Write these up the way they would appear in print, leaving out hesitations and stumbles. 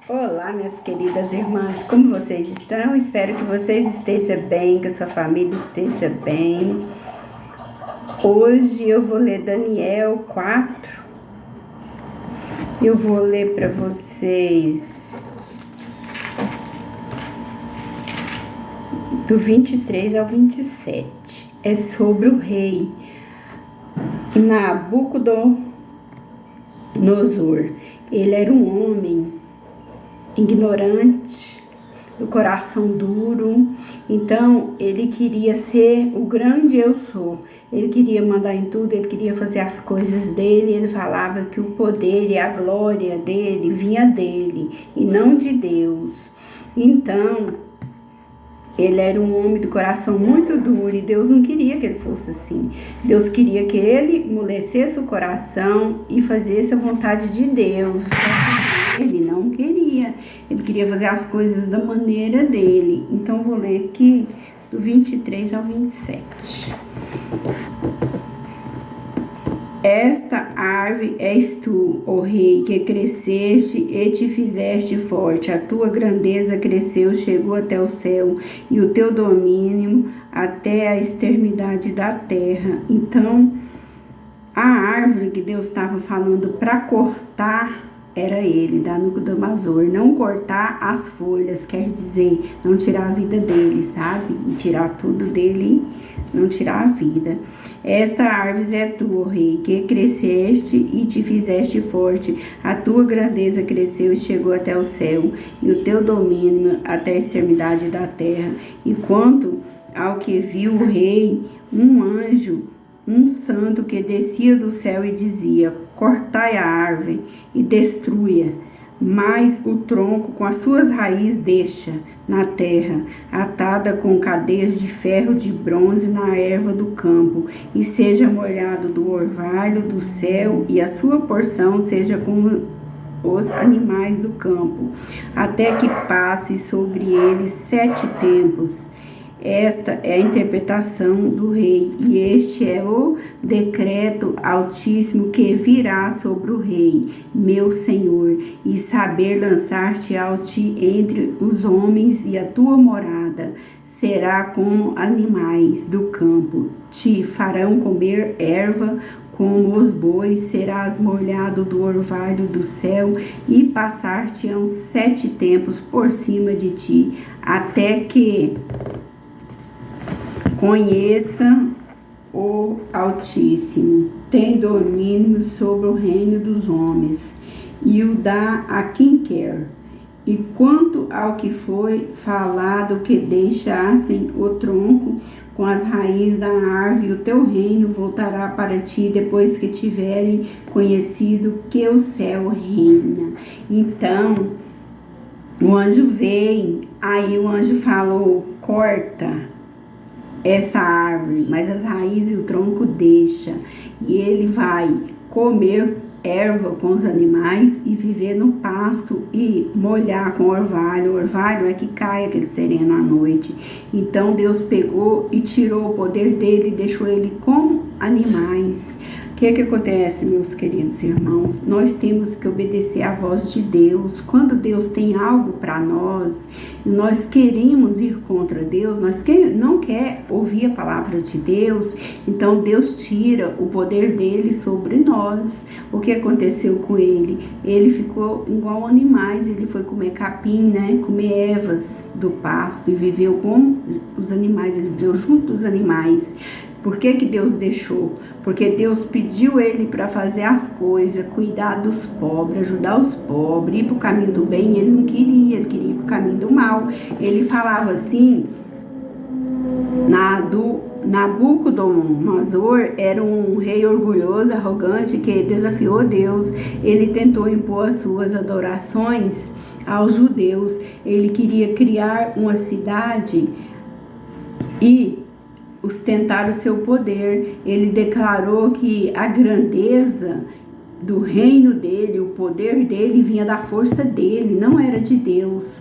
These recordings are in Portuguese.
Olá, minhas queridas irmãs, como vocês estão? Espero que vocês estejam bem, que a sua família esteja bem. Hoje eu vou ler Daniel 4. Eu vou ler para vocês do 23 ao 27. É sobre o rei Nabucodonosor. Ele era um homem ignorante, do coração duro. Então ele queria ser o grande eu sou. Ele queria mandar em tudo, ele queria fazer as coisas dele. Ele falava que o poder e a glória dele vinha dele e não de Deus. Então ele era um homem do coração muito duro e Deus não queria que ele fosse assim. Deus queria que ele amolecesse o coração e fizesse a vontade de Deus. Ele não queria. Ele queria fazer as coisas da maneira dele. Então vou ler aqui do 23 ao 27. Esta árvore és tu, ó rei, que cresceste e te fizeste forte. A tua grandeza cresceu, chegou até o céu, e o teu domínio até a extremidade da terra. Então, a árvore que Deus estava falando para cortar era ele, Nabucodonosor. Não cortar as folhas, quer dizer, não tirar a vida dele, sabe? E tirar tudo dele, não tirar a vida. Esta árvore é tu, rei, que cresceste e te fizeste forte. A tua grandeza cresceu e chegou até o céu, e o teu domínio até a extremidade da terra. E quanto ao que viu o rei, um anjo, um santo que descia do céu e dizia: cortai a árvore e destrua, mas o tronco com as suas raízes deixa na terra, atada com cadeias de ferro de bronze na erva do campo, e seja molhado do orvalho do céu, e a sua porção seja como os animais do campo, até que passe sobre ele 7 tempos. Esta é a interpretação do rei, e este é o decreto altíssimo que virá sobre o rei, meu senhor, e saber lançar-te ao ti entre os homens, e a tua morada será como animais do campo. Te farão comer erva como os bois, serás molhado do orvalho do céu, e passar-te-ão 7 tempos por cima de ti, até que conheça o Altíssimo, tem domínio sobre o reino dos homens, e o dá a quem quer. E quanto ao que foi falado, que deixassem o tronco com as raízes da árvore, o teu reino voltará para ti depois que tiverem conhecido que o céu reina. Então, o anjo veio, aí o anjo falou: corta essa árvore, mas as raízes e o tronco deixa, e ele vai comer erva com os animais e viver no pasto e molhar com orvalho. O orvalho é que cai aquele sereno à noite. Então Deus pegou e tirou o poder dele e deixou ele como animais. O que acontece, meus queridos irmãos? Nós temos que obedecer à voz de Deus. Quando Deus tem algo para nós, nós queremos ir contra Deus, nós não quer ouvir a palavra de Deus, então Deus tira o poder dele sobre nós. O que aconteceu com ele? Ele ficou igual animais, ele foi comer capim, né? Comer ervas do pasto, e viveu com os animais, ele viveu junto dos animais. Por que Deus deixou? Porque Deus pediu ele para fazer as coisas, cuidar dos pobres, ajudar os pobres, ir para o caminho do bem. Ele não queria, ele queria ir para o caminho do mal. Ele falava assim: Nabucodonosor era um rei orgulhoso, arrogante, que desafiou Deus. Ele tentou impor as suas adorações aos judeus. Ele queria criar uma cidade e ostentar o seu poder. Ele declarou que a grandeza do reino dele, o poder dele, vinha da força dele, não era de Deus.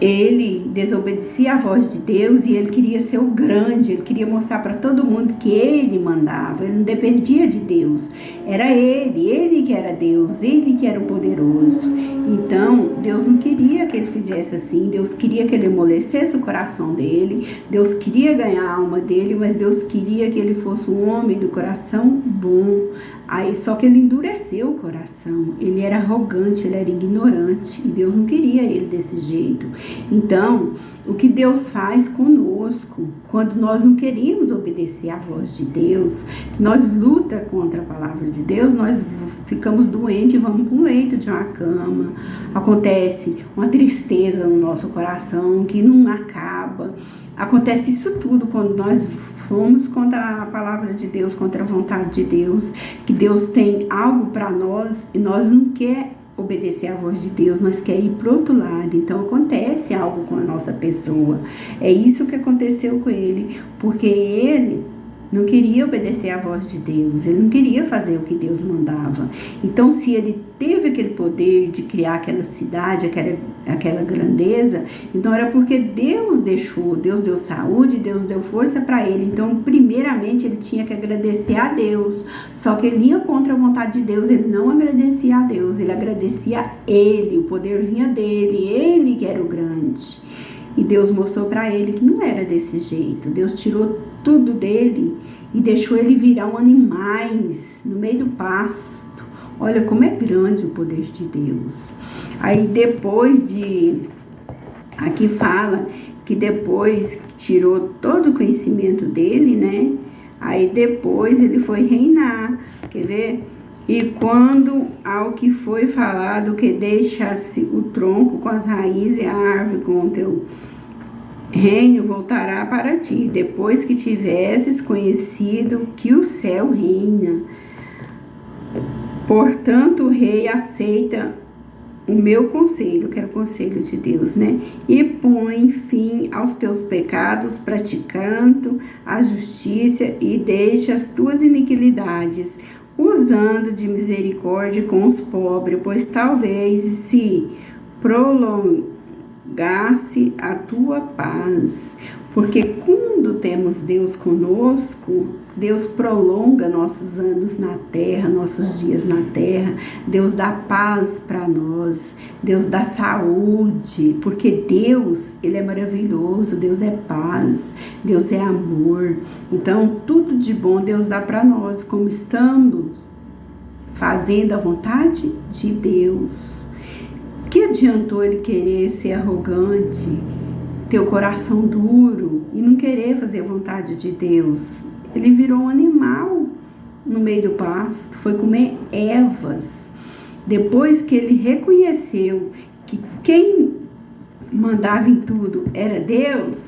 Ele desobedecia à voz de Deus e ele queria ser o grande, ele queria mostrar para todo mundo que ele mandava, ele não dependia de Deus, era ele que era Deus, ele que era o poderoso. Então, Deus não queria que ele fizesse assim, Deus queria que ele amolecesse o coração dele, Deus queria ganhar a alma dele, mas Deus queria que ele fosse um homem do coração bom. Aí, só que ele endureceu o coração, ele era arrogante, ele era ignorante, e Deus não queria ele desse jeito. Então, o que Deus faz conosco, quando nós não queremos obedecer à voz de Deus, nós luta contra a palavra de Deus, nós ficamos doentes e vamos para um leito de uma cama, acontece uma tristeza no nosso coração que não acaba, acontece isso tudo quando nós fomos contra a palavra de Deus, contra a vontade de Deus, que Deus tem algo para nós e nós não quer obedecer à voz de Deus, nós quer ir para o outro lado. Então acontece algo com a nossa pessoa. É isso que aconteceu com ele, porque ele não queria obedecer à voz de Deus, ele não queria fazer o que Deus mandava. Então, se ele teve aquele poder de criar aquela cidade, aquela grandeza, então era porque Deus deixou, Deus deu saúde, Deus deu força para ele. Então, primeiramente, ele tinha que agradecer a Deus. Só que ele ia contra a vontade de Deus, ele não agradecia a Deus, ele agradecia a ele, o poder vinha dele, ele que era o grande. E Deus mostrou para ele que não era desse jeito. Deus tirou tudo dele e deixou ele virar um animais no meio do pasto. Olha como é grande o poder de Deus. Aí depois aqui fala que depois que tirou todo o conhecimento dele, né? Aí depois ele foi reinar. Quer ver? E quando ao que foi falado que deixasse o tronco com as raízes e a árvore com o teu reino voltará para ti, depois que tivesses conhecido que o céu reina. Portanto, o rei aceita o meu conselho, que era o conselho de Deus, né? E põe fim aos teus pecados, praticando a justiça e deixa as tuas iniquidades, usando de misericórdia com os pobres, pois talvez se prolongasse a tua paz. Porque quando temos Deus conosco, Deus prolonga nossos anos na terra, nossos dias na terra. Deus dá paz para nós, Deus dá saúde, porque Deus, Ele é maravilhoso, Deus é paz, Deus é amor. Então, tudo de bom Deus dá para nós, como estamos fazendo a vontade de Deus. Que adiantou ele querer ser arrogante, ter o coração duro e não querer fazer a vontade de Deus? Ele virou um animal no meio do pasto, foi comer ervas. Depois que ele reconheceu que quem mandava em tudo era Deus,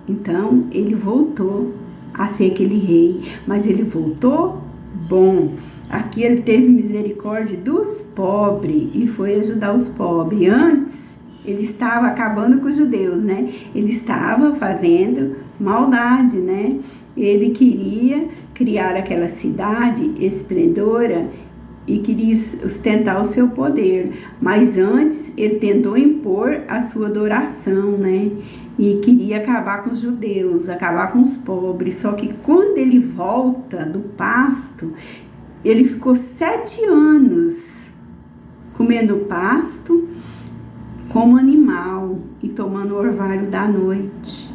então ele voltou a ser aquele rei, mas ele voltou bom. Aqui ele teve misericórdia dos pobres e foi ajudar os pobres. Antes, ele estava acabando com os judeus, né? Ele estava fazendo maldade, né? Ele queria criar aquela cidade esplendora e queria sustentar o seu poder. Mas antes, ele tentou impor a sua adoração, né? E queria acabar com os judeus, acabar com os pobres. Só que quando ele volta do pasto, ele ficou 7 anos comendo pasto como animal e tomando o orvalho da noite.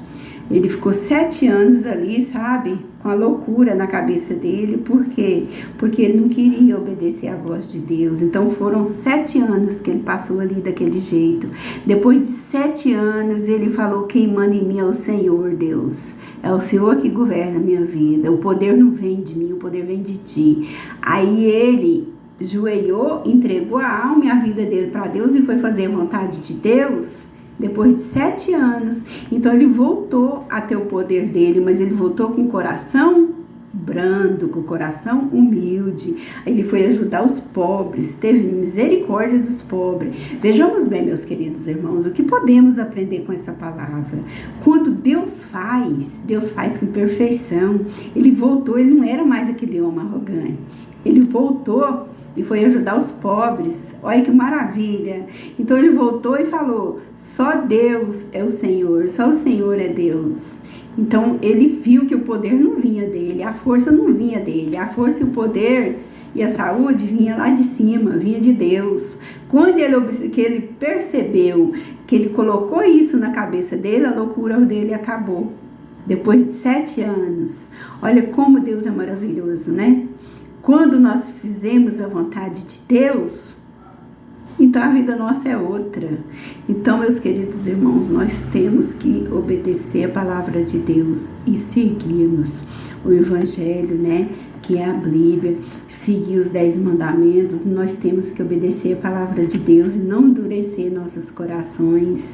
Ele ficou 7 anos ali, sabe, com a loucura na cabeça dele. Por quê? Porque ele não queria obedecer à voz de Deus. Então foram 7 anos que ele passou ali daquele jeito. Depois de 7 anos, ele falou: quem manda em mim é o Senhor Deus. É o Senhor que governa a minha vida. O poder não vem de mim, o poder vem de ti. Aí ele joelhou, entregou a alma e a vida dele para Deus e foi fazer a vontade de Deus. Depois de 7 anos, então ele voltou a ter o poder dele, mas ele voltou com o coração brando, com o coração humilde. Ele foi ajudar os pobres, teve misericórdia dos pobres. Vejamos bem, meus queridos irmãos, o que podemos aprender com essa palavra. Quando Deus faz com perfeição. Ele voltou, ele não era mais aquele homem arrogante. Ele voltou e foi ajudar os pobres. Olha que maravilha. Então ele voltou e falou: só Deus é o Senhor, só o Senhor é Deus. Então ele viu que o poder não vinha dele, a força não vinha dele, a força e o poder E a saúde vinha lá de cima, vinha de Deus. Quando ele percebeu que ele colocou isso na cabeça dele, a loucura dele acabou. Depois de 7 anos. Olha como Deus é maravilhoso, né? Quando nós fizemos a vontade de Deus, então a vida nossa é outra. Então, meus queridos irmãos, nós temos que obedecer a palavra de Deus e seguirmos o Evangelho, né? Que é a Bíblia, seguir os 10 mandamentos. Nós temos que obedecer a palavra de Deus e não endurecer nossos corações.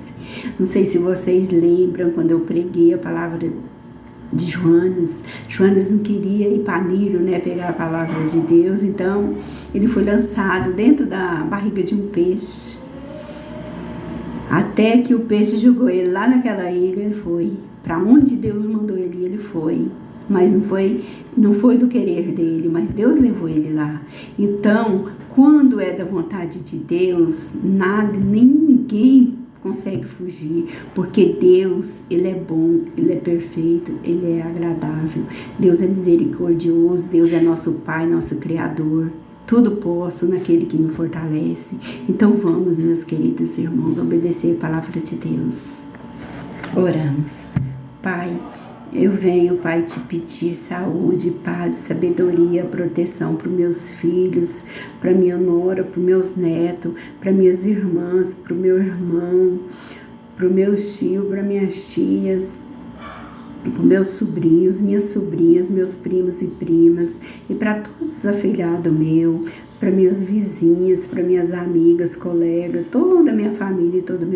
Não sei se vocês lembram quando eu preguei a palavra de Joanas. Joanas não queria ir para Nilo, né, pegar a palavra de Deus, então ele foi lançado dentro da barriga de um peixe. Até que o peixe jogou ele lá naquela ilha, ele foi. Para onde Deus mandou ele foi. Mas não foi do querer dele, mas Deus levou ele lá. Então, quando é da vontade de Deus, nada, nem ninguém consegue fugir, porque Deus, Ele é bom, Ele é perfeito, Ele é agradável. Deus é misericordioso, Deus é nosso Pai, nosso Criador. Tudo posso naquele que me fortalece. Então vamos, meus queridos irmãos, obedecer a palavra de Deus. Oramos. Pai, eu venho, Pai, te pedir saúde, paz, sabedoria, proteção para os meus filhos, para minha nora, para os meus netos, para minhas irmãs, para o meu irmão, para os meus tios, para minhas tias, para os meus sobrinhos, minhas sobrinhas, meus primos e primas, e para todos os afilhados meus, para minhas vizinhas, para minhas amigas, colegas, toda a minha família e todos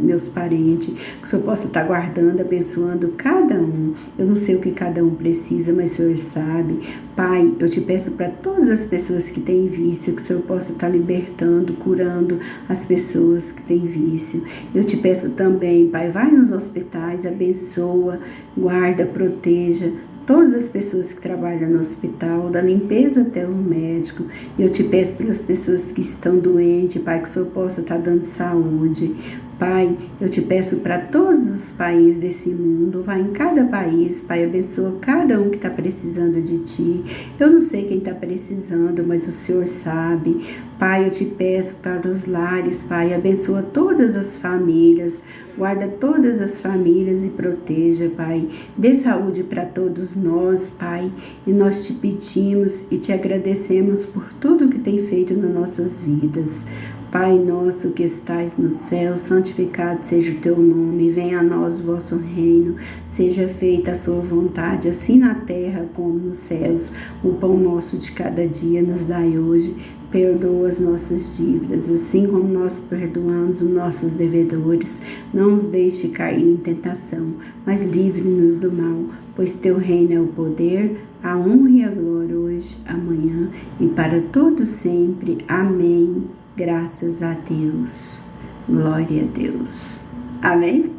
meus parentes, que o Senhor possa estar guardando, abençoando cada um. Eu não sei o que cada um precisa, mas o Senhor sabe. Pai, eu te peço para todas as pessoas que têm vício, que o Senhor possa estar libertando, curando as pessoas que têm vício. Eu te peço também, Pai, vai nos hospitais, abençoa, guarda, proteja todas as pessoas que trabalham no hospital, da limpeza até os médicos. Eu te peço pelas pessoas que estão doentes, Pai, que o Senhor possa estar dando saúde. Pai, eu te peço para todos os países desse mundo, vai em cada país, Pai, abençoa cada um que está precisando de Ti. Eu não sei quem está precisando, mas o Senhor sabe. Pai, eu te peço para os lares, Pai, abençoa todas as famílias, guarda todas as famílias e proteja, Pai. Dê saúde para todos nós, Pai, e nós te pedimos e te agradecemos por tudo que tem feito nas nossas vidas. Pai nosso que estais no céu, santificado seja o teu nome, venha a nós o vosso reino, seja feita a sua vontade, assim na terra como nos céus. O pão nosso de cada dia nos dai hoje, perdoa as nossas dívidas, assim como nós perdoamos os nossos devedores. Não os deixe cair em tentação, mas livre-nos do mal, pois teu reino é o poder, a honra e a glória hoje, amanhã e para todo sempre. Amém. Graças a Deus. Glória a Deus. Amém?